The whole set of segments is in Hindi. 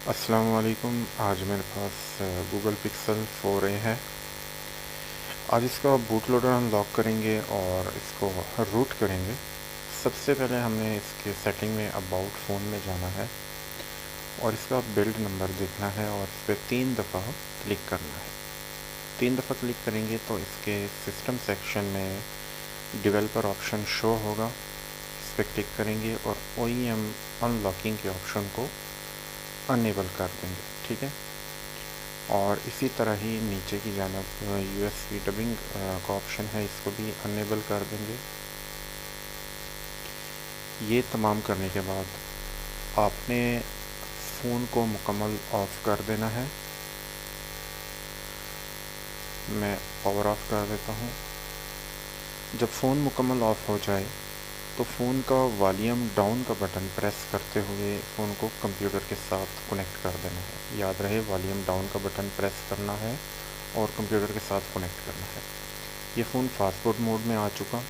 अस्सलाम वालेकुम। आज मेरे पास गूगल पिक्सल 4a है। आज इसका बूट लोडर अनलॉक करेंगे और इसको रूट करेंगे। सबसे पहले हमने इसके सेटिंग में अबाउट फ़ोन में जाना है और इसका बिल्ड नंबर देखना है और इस पर 3 दफ़ा क्लिक करना है। 3 दफ़ा क्लिक करेंगे तो इसके सिस्टम सेक्शन में डेवलपर ऑप्शन शो होगा। इस पर क्लिक करेंगे और OEM अनलॉकिंग के ऑप्शन को अनेबल कर देंगे। ठीक है। और इसी तरह ही नीचे की जानब USB डबिंग का ऑप्शन है, इसको भी अनेबल कर देंगे। ये तमाम करने के बाद आपने फ़ोन को मुकम्मल ऑफ़ कर देना है। मैं पावर ऑफ़ कर देता हूँ। जब फ़ोन मुकम्मल ऑफ़ हो जाए तो फ़ोन का वॉल्यूम डाउन का बटन प्रेस करते हुए फ़ोन को कंप्यूटर के साथ कनेक्ट कर देना है। याद रहे, वॉल्यूम डाउन का बटन प्रेस करना है और कंप्यूटर के साथ कनेक्ट करना है। ये फ़ोन फास्टबूट मोड में आ चुका।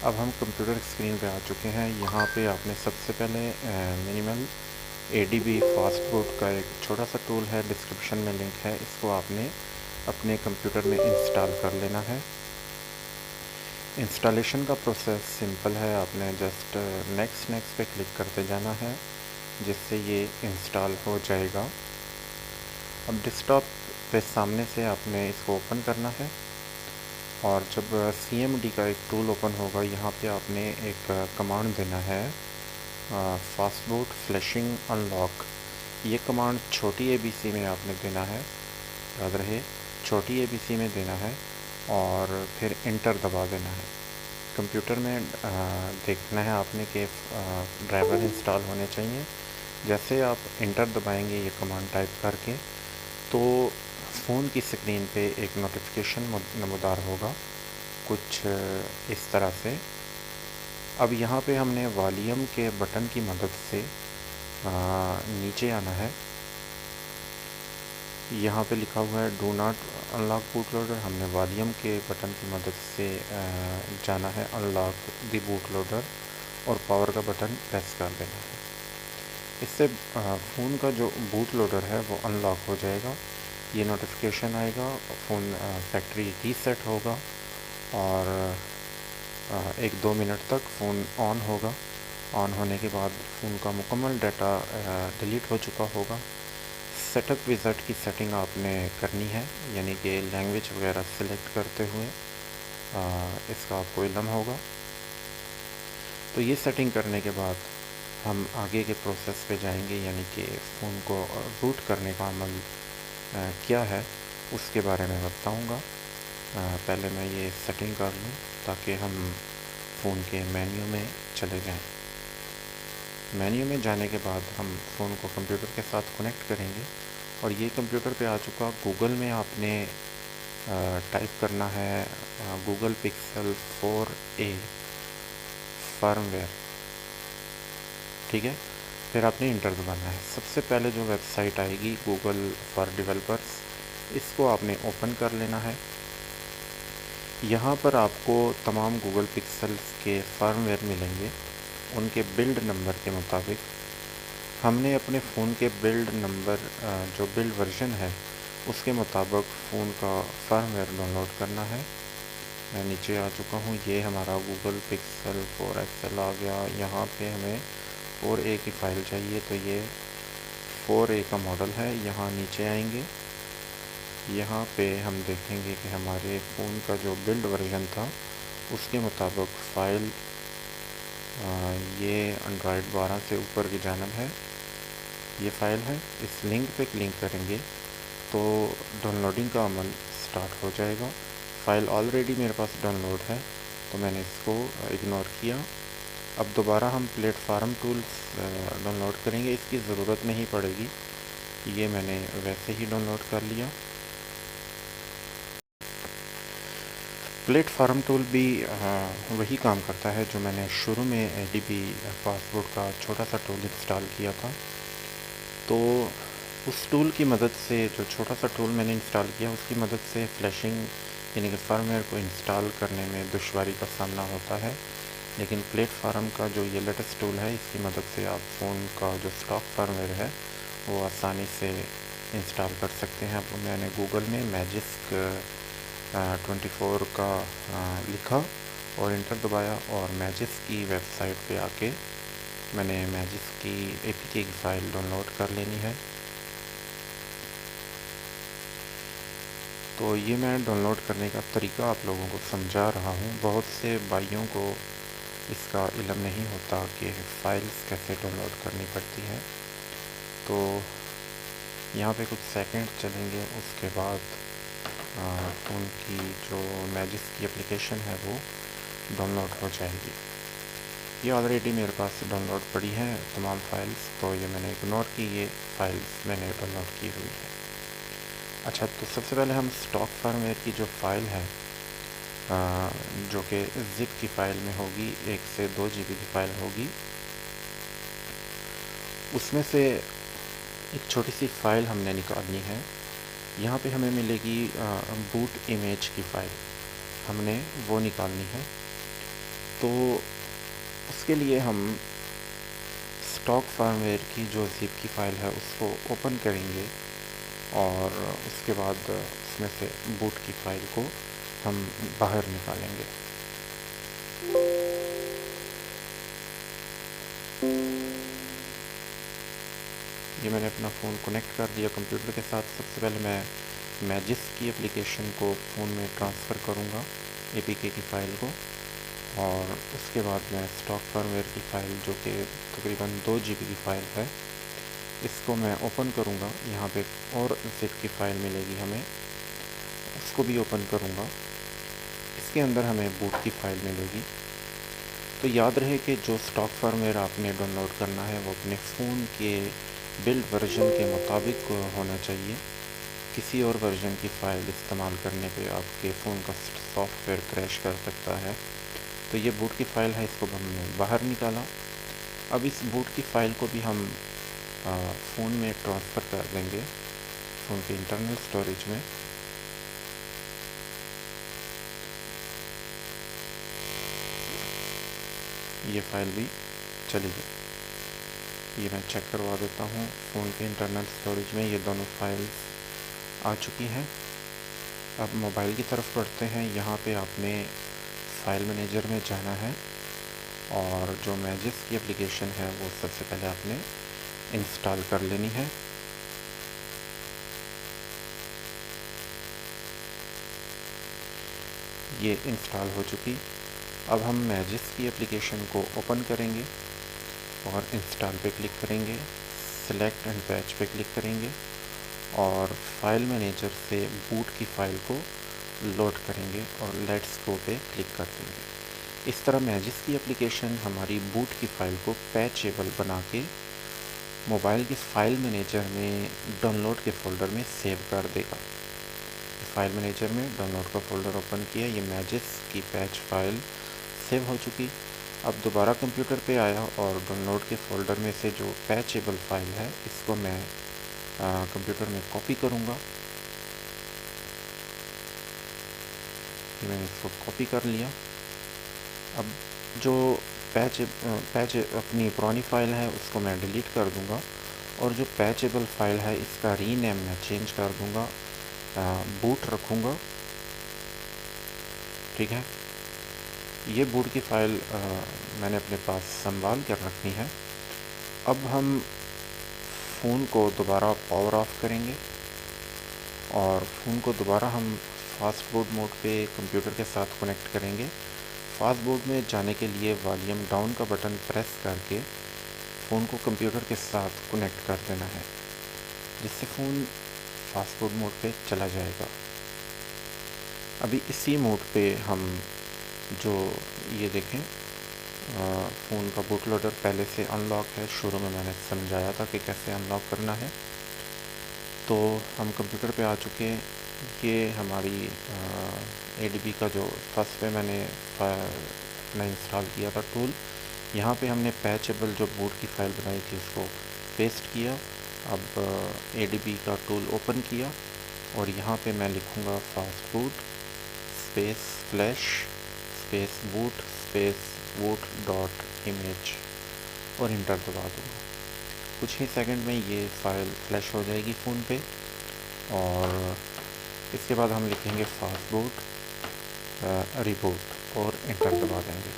अब हम कंप्यूटर स्क्रीन पे आ चुके हैं। यहाँ पे आपने सबसे पहले मिनिमल ADB फास्टबूट का एक छोटा सा टूल है, डिस्क्रिप्शन में लिंक है, इसको आपने अपने कंप्यूटर में इंस्टॉल कर लेना है। इंस्टॉलेशन का प्रोसेस सिंपल है, आपने जस्ट नेक्स्ट पे क्लिक करते जाना है जिससे ये इंस्टॉल हो जाएगा। अब डेस्कटॉप पे सामने से आपने इसको ओपन करना है और जब CMD का एक टूल ओपन होगा, यहाँ पे आपने एक कमांड देना है, फास्टबूट फ्लैशिंग अनलॉक। ये कमांड छोटी ABC में आपने देना है, याद रहे छोटी ABC में देना है और फिर इंटर दबा देना है। कंप्यूटर में देखना है आपने कि ड्राइवर इंस्टॉल होने चाहिए। जैसे आप इंटर दबाएंगे ये कमांड टाइप करके तो फ़ोन की स्क्रीन पे एक नोटिफिकेशन नमूदार होगा कुछ इस तरह से। अब यहाँ पे हमने वॉल्यूम के बटन की मदद से नीचे आना है। यहाँ पे लिखा हुआ है do not unlock boot loader. हमने वॉल्यूम के बटन की मदद से जाना है अनलॉक द बूट लोडर और पावर का बटन प्रेस कर देना है। इससे फ़ोन का जो बूट लोडर है वो अनलॉक हो जाएगा। ये नोटिफिकेशन आएगा, फ़ोन फैक्ट्री रीसेट होगा और 1-2 मिनट तक फ़ोन ऑन होगा। ऑन होने के बाद फ़ोन का मुकम्मल डाटा डिलीट हो चुका होगा। सेटअप विज़ार्ड की सेटिंग आपने करनी है, यानी कि लैंग्वेज वगैरह सेलेक्ट करते हुए इसका आपको इल्म होगा। तो ये सेटिंग करने के बाद हम आगे के प्रोसेस पे जाएंगे, यानी कि फ़ोन को रूट करने का अमल क्या है उसके बारे में बताऊंगा। पहले मैं ये सेटिंग कर लूँ ताकि हम फ़ोन के मेन्यू में चले जाएं। मेन्यू में जाने के बाद हम फ़ोन को कंप्यूटर के साथ कनेक्ट करेंगे और ये कंप्यूटर पे आ चुका। गूगल में आपने टाइप करना है गूगल पिक्सल 4a फर्मवेयर। ठीक है, फिर आपने इंटर दबाना है। सबसे पहले जो वेबसाइट आएगी गूगल फॉर डेवलपर्स, इसको आपने ओपन कर लेना है। यहाँ पर आपको तमाम गूगल पिक्सल्स के फर्मवेयर मिलेंगे उनके बिल्ड नंबर के मुताबिक। हमने अपने फ़ोन के बिल्ड नंबर जो बिल्ड वर्जन है उसके मुताबिक फ़ोन का फर्मवेयर डाउनलोड करना है। मैं नीचे आ चुका हूँ, ये हमारा गूगल पिक्सल 4 XL आ गया। यहाँ पे हमें 4a की फ़ाइल चाहिए, तो ये 4a का मॉडल है। यहाँ नीचे आएंगे, यहाँ पे हम देखेंगे कि हमारे फ़ोन का जो बिल्ड वर्जन था उसके मुताबिक फ़ाइल ये एंड्रॉयड 12 से ऊपर की जानब है। ये फ़ाइल है, इस लिंक पे क्लिक करेंगे तो डाउनलोडिंग का अमल स्टार्ट हो जाएगा। फ़ाइल ऑलरेडी मेरे पास डाउनलोड है तो मैंने इसको इग्नोर किया। अब दोबारा हम प्लेटफार्म टूल्स डाउनलोड करेंगे, इसकी ज़रूरत नहीं पड़ेगी, ये मैंने वैसे ही डाउनलोड कर लिया। प्लेटफार्म टूल भी वही काम करता है जो मैंने शुरू में ADB फास्टबूट का छोटा सा टूल इंस्टॉल किया था। तो उस टूल की मदद से, जो छोटा सा टूल मैंने इंस्टॉल किया उसकी मदद से फ्लैशिंग यानी कि फर्मवेयर को इंस्टॉल करने में दुश्वारी का सामना होता है। लेकिन प्लेटफार्म का जो ये लेटेस्ट टूल है, इसकी मदद से आप फ़ोन का जो स्टॉक फर्मवेयर है वो आसानी से इंस्टॉल कर सकते हैं। अब मैंने गूगल में मैजिस्क 24 का लिखा और इंटर दबाया और मैजिस्क की वेबसाइट पे आके मैंने मैजिस्क की एपीके की फ़ाइल डाउनलोड कर लेनी है। तो ये मैं डाउनलोड करने का तरीका आप लोगों को समझा रहा हूँ। बहुत से भाइयों को इसका इल्म नहीं होता कि फ़ाइल्स कैसे डाउनलोड करनी पड़ती है। तो यहाँ पे कुछ सेकंड चलेंगे, उसके बाद फ़ोन की जो मैजिस्क की एप्लीकेशन है वो डाउनलोड हो जाएगी। ये ऑलरेडी मेरे पास डाउनलोड पड़ी है तमाम फ़ाइल्स, तो ये मैंने इग्नोर की, ये फ़ाइल्स मैंने डाउनलोड की हुई है। अच्छा, तो सबसे पहले हम स्टॉक फर्मवेयर की जो फ़ाइल है जो कि ज़िप की फ़ाइल में होगी, 1 से 2 GB की फ़ाइल होगी, उसमें से एक छोटी सी फ़ाइल हमने निकालनी है। यहाँ पे हमें मिलेगी बूट इमेज की फ़ाइल, हमने वो निकालनी है। तो उसके लिए हम स्टॉक फर्मवेयर की जो ज़िप की फ़ाइल है उसको ओपन करेंगे और उसके बाद उसमें से बूट की फ़ाइल को हम बाहर निकालेंगे। ये मैंने अपना फ़ोन कनेक्ट कर दिया कंप्यूटर के साथ। सबसे पहले मैं मैजिस्क की एप्लीकेशन को फ़ोन में ट्रांसफ़र करूँगा, एपीके की फ़ाइल को, और उसके बाद मैं स्टॉक फर्मवेयर की फ़ाइल जो कि तकरीबन 2 GB की फ़ाइल है, इसको मैं ओपन करूँगा। यहाँ पे और ज़िप की फ़ाइल मिलेगी हमें, उसको भी ओपन करूँगा। इसके अंदर हमें बूट की फ़ाइल मिलेगी। तो याद रहे कि जो स्टॉक फर्मवेयर आपने डाउनलोड करना है वो अपने फ़ोन के बिल्ड वर्जन के मुताबिक होना चाहिए। किसी और वर्जन की फ़ाइल इस्तेमाल करने पे आपके फ़ोन का सॉफ्टवेयर क्रैश कर सकता है। तो ये बूट की फ़ाइल है, इसको हमने बाहर निकाला। अब इस बूट की फ़ाइल को भी हम फ़ोन में ट्रांसफ़र कर देंगे, फ़ोन के इंटरनल स्टोरेज में। ये फ़ाइल भी चली गई। ये मैं चेक करवा देता हूँ, फ़ोन के इंटरनल स्टोरेज में ये दोनों फाइल्स आ चुकी हैं। अब मोबाइल की तरफ बढ़ते हैं। यहाँ पे आपने फ़ाइल मैनेजर में जाना है और जो मैजिस्क की एप्लीकेशन है वो सबसे पहले आपने इंस्टॉल कर लेनी है। ये इंस्टॉल हो चुकी। अब हम मैजिस्क की एप्लीकेशन को ओपन करेंगे और इंस्टॉल पे क्लिक करेंगे, सेलेक्ट एंड पैच पे क्लिक करेंगे और फाइल मैनेजर से बूट की फ़ाइल को लोड करेंगे और लेट्स गो पे क्लिक कर देंगे। इस तरह मैजिस्क की एप्लीकेशन हमारी बूट की फ़ाइल को पैचेबल बना के मोबाइल के फ़ाइल मैनेजर में डाउनलोड के फ़ोल्डर में सेव कर देगा। फ़ाइल मैनेजर में डाउनलोड का फ़ोल्डर ओपन किया, ये मैजिस्क की पैच फ़ाइल सेव हो चुकी। अब दोबारा कंप्यूटर पे आया और डाउनलोड के फ़ोल्डर में से जो पैचेबल फ़ाइल है इसको मैं कंप्यूटर में कॉपी करूँगा। ये मैंने इसको कॉपी कर लिया। अब जो पैच अपनी पुरानी फ़ाइल है उसको मैं डिलीट कर दूँगा और जो पैचेबल फ़ाइल है इसका रीनेम मैं चेंज कर दूँगा, बूट रखूँगा। ठीक है, ये बूट की फ़ाइल मैंने अपने पास संभाल कर रखनी है। अब हम फ़ोन को दोबारा पावर ऑफ करेंगे और फ़ोन को दोबारा हम फास्ट बूट मोड पे कंप्यूटर के साथ कनेक्ट करेंगे। फास्ट बूट में जाने के लिए वॉल्यूम डाउन का बटन प्रेस करके फ़ोन को कंप्यूटर के साथ कनेक्ट कर देना है, जिससे फ़ोन फास्ट बूट मोड पे चला जाएगा। अभी इसी मोड पे हम जो ये देखें फ़ोन का बूट लोडर पहले से अनलॉक है। शुरू में मैंने समझाया था कि कैसे अनलॉक करना है। तो हम कंप्यूटर पे आ चुके हैं। ये हमारी एडीबी का जो फर्स्ट पे मैंने अपना इंस्टॉल किया था टूल, यहाँ पे हमने पैचेबल जो बूट की फ़ाइल बनाई थी उसको पेस्ट किया। अब एडीबी का टूल ओपन किया और यहाँ पे मैं लिखूँगा fast boot space flash space boot space boot.image और इंटर दबा दूँगा। कुछ ही सेकंड में ये फ़ाइल फ्लैश हो जाएगी फ़ोन पे और इसके बाद हम लिखेंगे फास्टबूट रिबूट और इंटर दबा देंगे।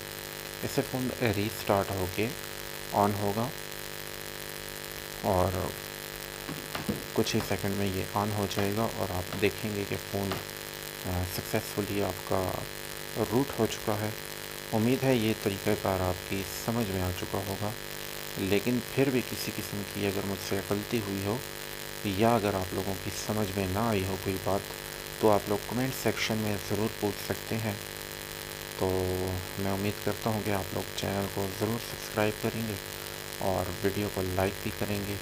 इससे फ़ोन रीस्टार्ट होके ऑन होगा और कुछ ही सेकंड में ये ऑन हो जाएगा और आप देखेंगे कि फ़ोन सक्सेसफुली आपका रूट हो चुका है। उम्मीद है ये तरीक़ाकार आपकी समझ में आ चुका होगा, लेकिन फिर भी किसी किस्म की अगर मुझसे गलती हुई हो या अगर आप लोगों की समझ में ना आई हो कोई बात, तो आप लोग कमेंट सेक्शन में ज़रूर पूछ सकते हैं। तो मैं उम्मीद करता हूँ कि आप लोग चैनल को ज़रूर सब्सक्राइब करेंगे और वीडियो को लाइक भी करेंगे।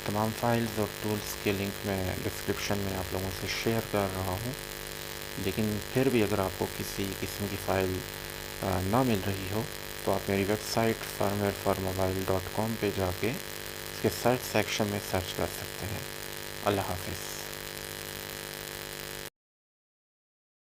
तमाम फाइल्स और टूल्स के लिंक मैं डिस्क्रिप्शन में आप लोगों से शेयर कर रहा हूँ, लेकिन फिर भी अगर आपको किसी किस्म की फ़ाइल ना मिल रही हो तो आप मेरी वेबसाइट firmwareformobile.com पे जाके उसके सर्च सेक्शन में सर्च कर सकते हैं। अल्लाह हाफ़िज़।